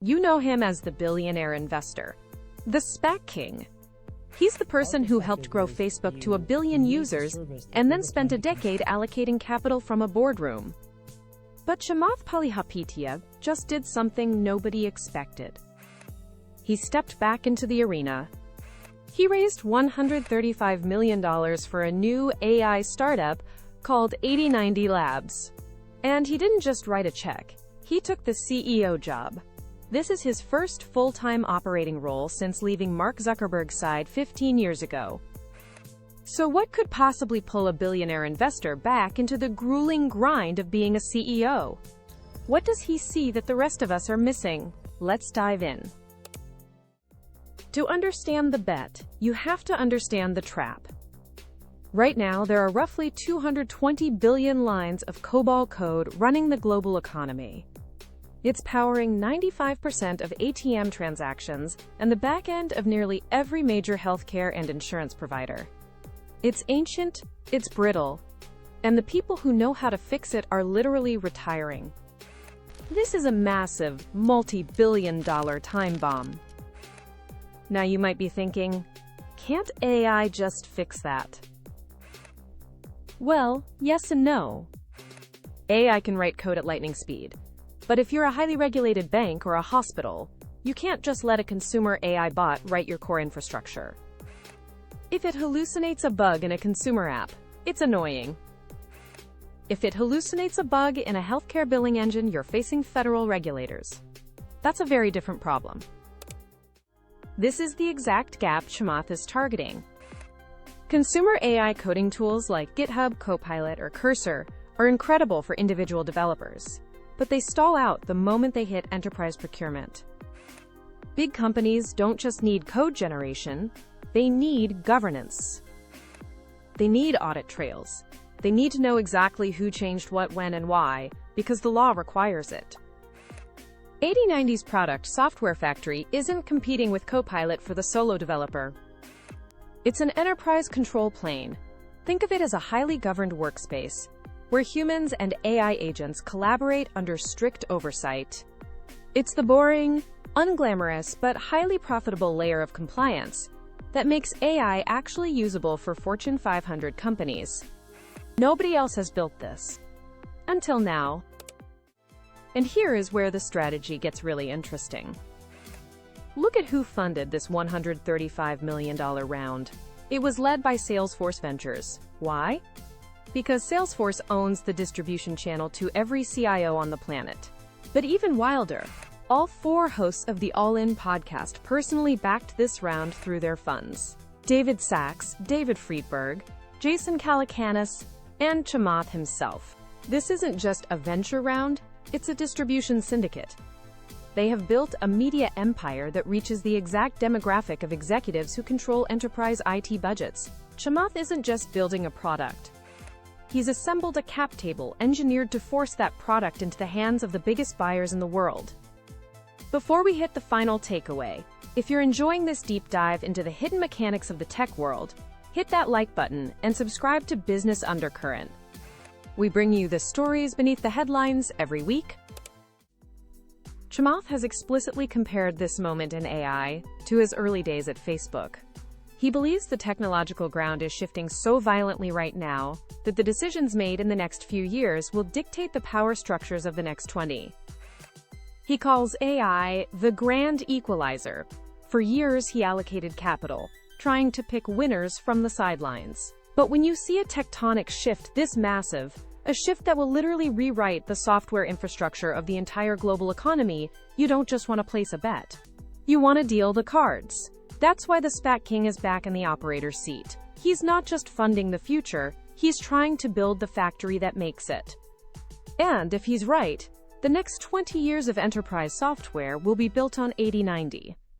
You know him as the billionaire investor, the SPAC king. He's the person who helped grow Facebook to 1 billion users and then spent a decade allocating capital from a boardroom. But Chamath Palihapitiya just did something nobody expected. He stepped back into the arena. He raised $135 million for a new AI startup called 8090 Labs. And he didn't just write a check, he took the CEO job. This is his first full-time operating role since leaving Mark Zuckerberg's side 15 years ago. So what could possibly pull a billionaire investor back into the grueling grind of being a CEO? What does he see that the rest of us are missing? Let's dive in. To understand the bet, you have to understand the trap. Right now, there are roughly 220 billion lines of COBOL code running the global economy. It's powering 95% of ATM transactions and the back end of nearly every major healthcare and insurance provider. It's ancient, it's brittle, and the people who know how to fix it are literally retiring. This is a massive, multi-billion-dollar time bomb. Now you might be thinking, can't AI just fix that? Well, yes and no. AI can write code at lightning speed. But if you're a highly regulated bank or a hospital, you can't just let a consumer AI bot write your core infrastructure. If it hallucinates a bug in a consumer app, it's annoying. If it hallucinates a bug in a healthcare billing engine, you're facing federal regulators. That's a very different problem. This is the exact gap Chamath is targeting. Consumer AI coding tools like GitHub, Copilot, or Cursor are incredible for individual developers, but they stall out the moment they hit enterprise procurement. Big companies don't just need code generation, they need governance. They need audit trails. They need to know exactly who changed what, when, and why, because the law requires it. 8090's product Software Factory isn't competing with Copilot for the solo developer. It's an enterprise control plane. Think of it as a highly governed workspace, where humans and AI agents collaborate under strict oversight. It's the boring, unglamorous, but highly profitable layer of compliance that makes AI actually usable for Fortune 500 companies. Nobody else has built this. Until now. And here is where the strategy gets really interesting. Look at who funded this $135 million round. It was led by Salesforce Ventures. Why? Because Salesforce owns the distribution channel to every CIO on the planet. But even wilder, all 4 hosts of the All In podcast personally backed this round through their funds. David Sachs, David Friedberg, Jason Calacanis, and Chamath himself. This isn't just a venture round, it's a distribution syndicate. They have built a media empire that reaches the exact demographic of executives who control enterprise IT budgets. Chamath isn't just building a product. He's assembled a cap table engineered to force that product into the hands of the biggest buyers in the world. Before we hit the final takeaway, if you're enjoying this deep dive into the hidden mechanics of the tech world, hit that like button and subscribe to Business Undercurrent. We bring you the stories beneath the headlines every week. Chamath has explicitly compared this moment in AI to his early days at Facebook. He believes the technological ground is shifting so violently right now that the decisions made in the next few years will dictate the power structures of the next 20. He calls AI the grand equalizer. For years, he allocated capital, trying to pick winners from the sidelines. But when you see a tectonic shift this massive, a shift that will literally rewrite the software infrastructure of the entire global economy, you don't just want to place a bet. You want to deal the cards. That's why the SPAC king is back in the operator's seat. He's not just funding the future, he's trying to build the factory that makes it. And if he's right, the next 20 years of enterprise software will be built on 8090.